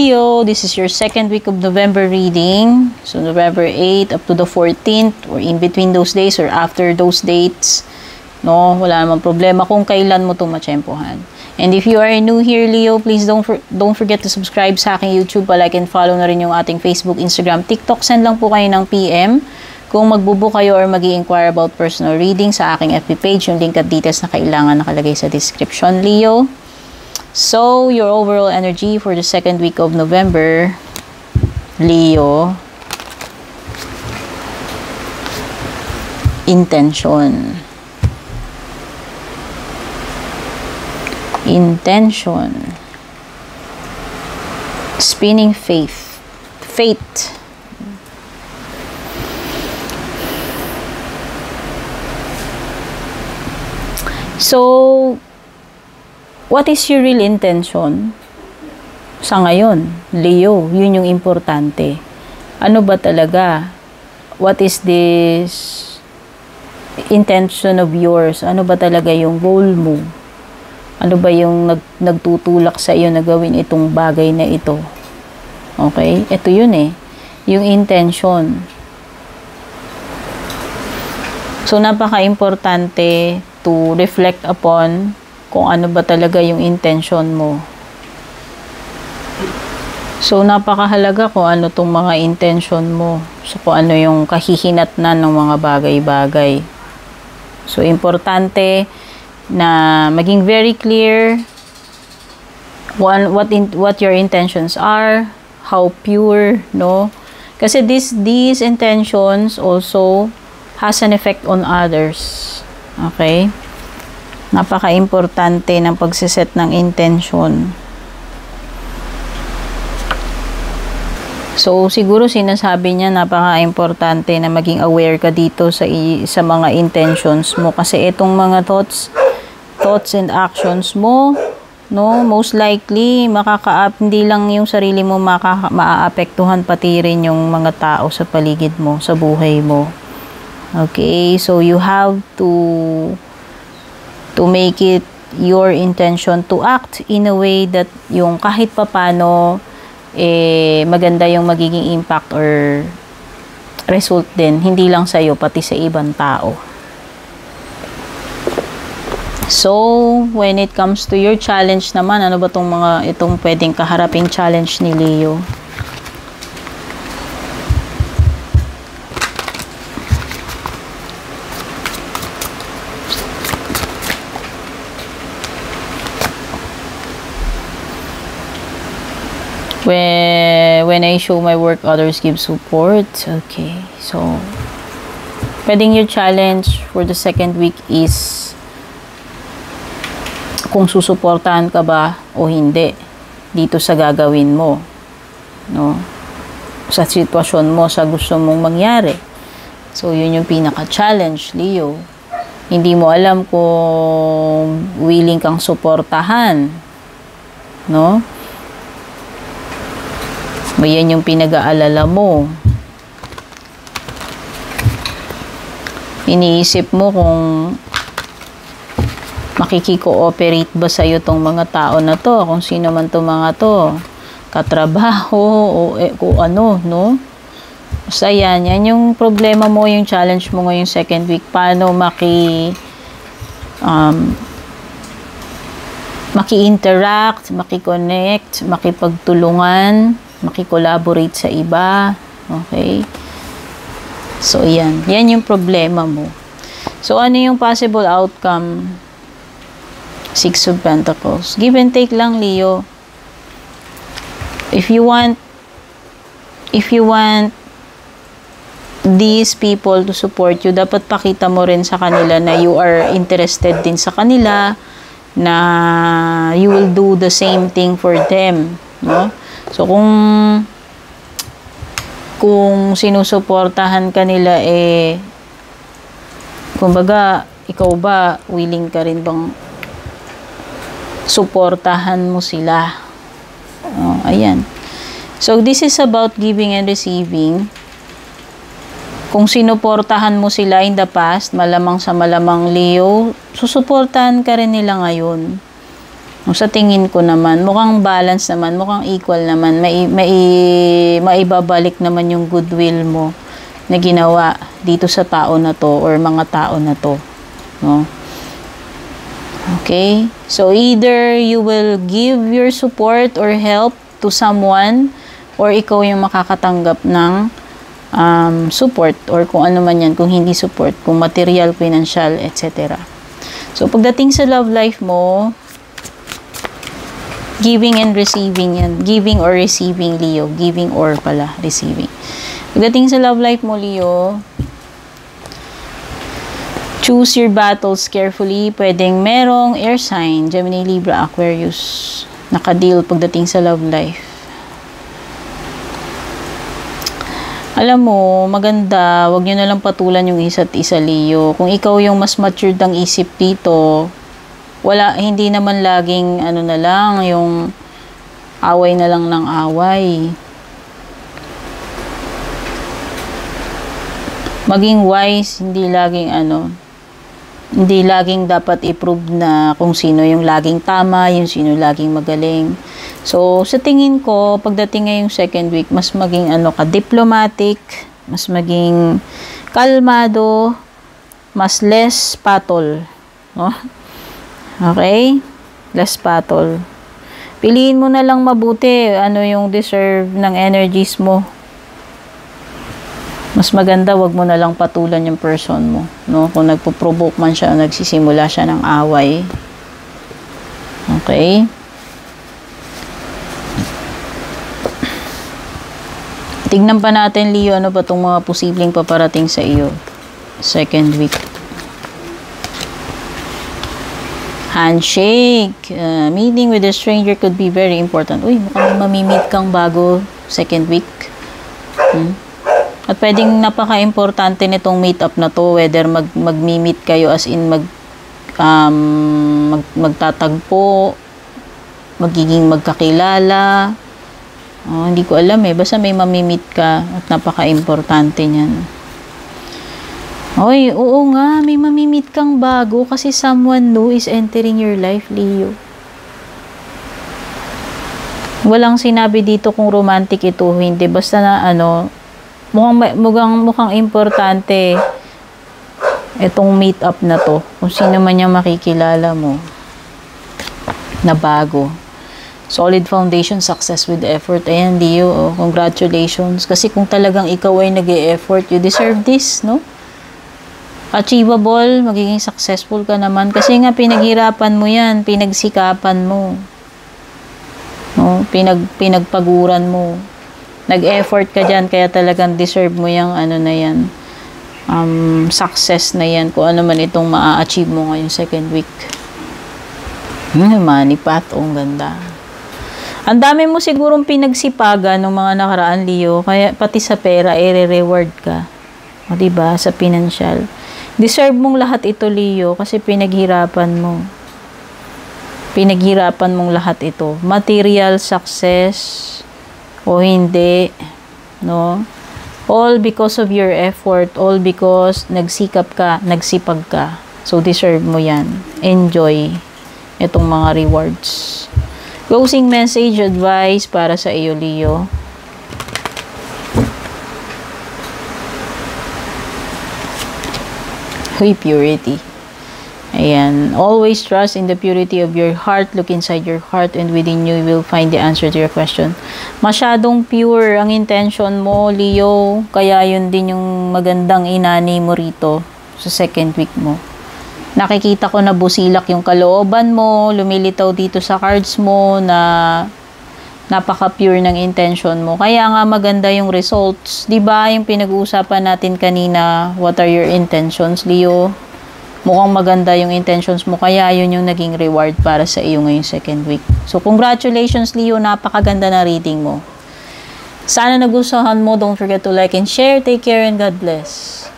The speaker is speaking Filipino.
Leo, this is your second week of November reading. So November 8 up to the 14th or in between those days or after those dates. No, wala namang problema kung kailan mo ito matsyempohan. And if you are new here, Leo, please don't forget to subscribe sa aking YouTube, like and follow na rin yung ating Facebook, Instagram, TikTok. Send lang po kayo ng PM kung magbubook kayo or mag-i-inquire about personal reading sa aking FB page. Yung link at details na kailangan nakalagay sa description, Leo. So, your overall energy for the second week of November, Leo. Intention. Spinning fate. So, what is your real intention sa ngayon, Leo? Yun yung importante. Ano ba talaga? What is this intention of yours? Ano ba talaga yung goal mo? Ano ba yung nagtutulak sa iyo na gawin itong bagay na ito? Okay? Ito yun eh. Yung intention. So, napaka-importante to reflect upon kung ano ba talaga yung intention mo. So, napakahalaga kung ano tong mga intention mo. So, kung ano yung kahihinatnan ng mga bagay-bagay. So, importante na maging very clear what your intentions are, how pure, no? Kasi these intentions also has an effect on others. Okay? Napaka-importante ng pagsiset ng intention. So, siguro sinasabi niya napaka-importante na maging aware ka dito sa mga intentions mo. Kasi itong mga thoughts and actions mo, no, most likely, hindi lang yung sarili mo maaapektuhan, pati rin yung mga tao sa paligid mo, sa buhay mo. Okay? So, you have to make it your intention to act in a way that yung kahit papano, maganda yung magiging impact or result din, hindi lang sa'yo, pati sa ibang tao. So, when it comes to your challenge naman, ano ba itong pwedeng kaharaping challenge ni Leo? When I show my work, others give support. Okay. So, pwedeng your challenge for the second week is kung susuportahan ka ba o hindi dito sa gagawin mo, no? Sa sitwasyon mo, sa gusto mong mangyari. So, yun yung pinaka-challenge, Leo. Hindi mo alam kung willing kang suportahan, no? Yan yung pinag-aalala mo. Iniisip mo kung makiki-cooperate ba sa'yo tong mga tao na to, kung sino man tong mga to, katrabaho, o kung ano, no? Basta yan yung problema mo, yung challenge mo ngayong second week, paano maki-interact, maki-connect, makipagtulungan, maki-collaborate sa iba, okay? So, yan yung problema mo. So, ano yung possible outcome? Six of Pentacles. Give and take lang, Leo. If you want these people to support you, dapat pakita mo rin sa kanila na you are interested din sa kanila, na you will do the same thing for them, no? So, kung sinusuportahan ka nila, kumbaga, ikaw ba, willing ka rin bang suportahan mo sila? Oh, ayan. So, this is about giving and receiving. Kung sinuportahan mo sila in the past, malamang sa malamang, Leo, susuportahan ka rin nila ngayon. Sa tingin ko naman, mukhang balance naman, mukhang equal naman, maibabalik naman yung goodwill mo na ginawa dito sa tao na to or mga tao na to, no? Okay? So, either you will give your support or help to someone or ikaw yung makakatanggap ng support or kung ano man yan, kung hindi support, kung material, financial, etc. So, pagdating sa love life mo, giving and receiving yan. Giving or receiving, Leo. Giving or pala, receiving. Pagdating sa love life mo, Leo, choose your battles carefully. Pwedeng merong air sign, Gemini, Libra, Aquarius, nakadeal pagdating sa love life. Alam mo, maganda, wag nyo na lang patulan yung isa't isa, Leo. Kung ikaw yung mas matured ang isip dito, hindi naman laging ano na lang, yung away na lang ng away. Maging wise, hindi laging dapat i-prove na kung sino yung laging tama, yung sino laging magaling. So, sa tingin ko, pagdating ngayong second week, mas maging diplomatic, mas maging kalmado, mas less patol, no? Okay? Less patol. Piliin mo na lang mabuti ano yung deserve ng energies mo. Mas maganda, wag mo na lang patulan yung person mo, no? Kung nagpo-provoke man siya, nagsisimula siya ng away. Okay? Tignan pa natin, Leo, ano ba itong mga posibleng paparating sa iyo second week. Handshake. Meeting with a stranger could be very important. Uy, mukhang mamimit kang bago second week. At pwedeng napaka-importante nitong meet-up na to, whether mag-meet kayo as in magtatagpo, magiging magkakilala. Hindi ko alam basta may mamimit ka at napaka-importante niyan. Oy, oo nga, may mamimit kang bago kasi someone new is entering your life, Leo. Walang sinabi dito kung romantic ito o hindi. Basta na mukhang importante itong meet up na to. Kung sino man yung makikilala mo na bago. Solid foundation, success with effort. Ayan, Leo, congratulations. Kasi kung talagang ikaw ay nag-e-effort, you deserve this, no? Achievable, magiging successful ka naman. Kasi nga, pinaghirapan mo yan, pinagsikapan mo. No? Pinagpaguran mo. Nag-effort ka dyan, kaya talagang deserve mo yung na yan. Success na yan, kung ano man itong maa-achieve mo ngayong second week. Money path, ang ganda. Ang dami mo sigurong pinagsipagan ng mga nakaraan, Leo, kaya pati sa pera, i-reward ka. O, diba? Sa financial. Deserve mong lahat ito, Leo, kasi pinaghirapan mo. Pinaghirapan mong lahat ito. Material success o hindi, no? All because of your effort, all because nagsikap ka, nagsipag ka. So, deserve mo yan. Enjoy itong mga rewards. Closing message, advice para sa iyo, Leo. Purity. Ayan. Always trust in the purity of your heart. Look inside your heart and within you will find the answer to your question. Masyadong pure ang intention mo, Leo. Kaya yun din yung magandang inani mo rito sa second week mo. Nakikita ko na busilak yung kalooban mo. Lumilitaw dito sa cards mo na napaka-pure ng intention mo. Kaya nga maganda yung results. Diba yung pinag-uusapan natin kanina, what are your intentions, Leo? Mukhang maganda yung intentions mo. Kaya yun yung naging reward para sa iyo ngayong second week. So, congratulations, Leo. Napakaganda na reading mo. Sana nagustuhan mo. Don't forget to like and share. Take care and God bless.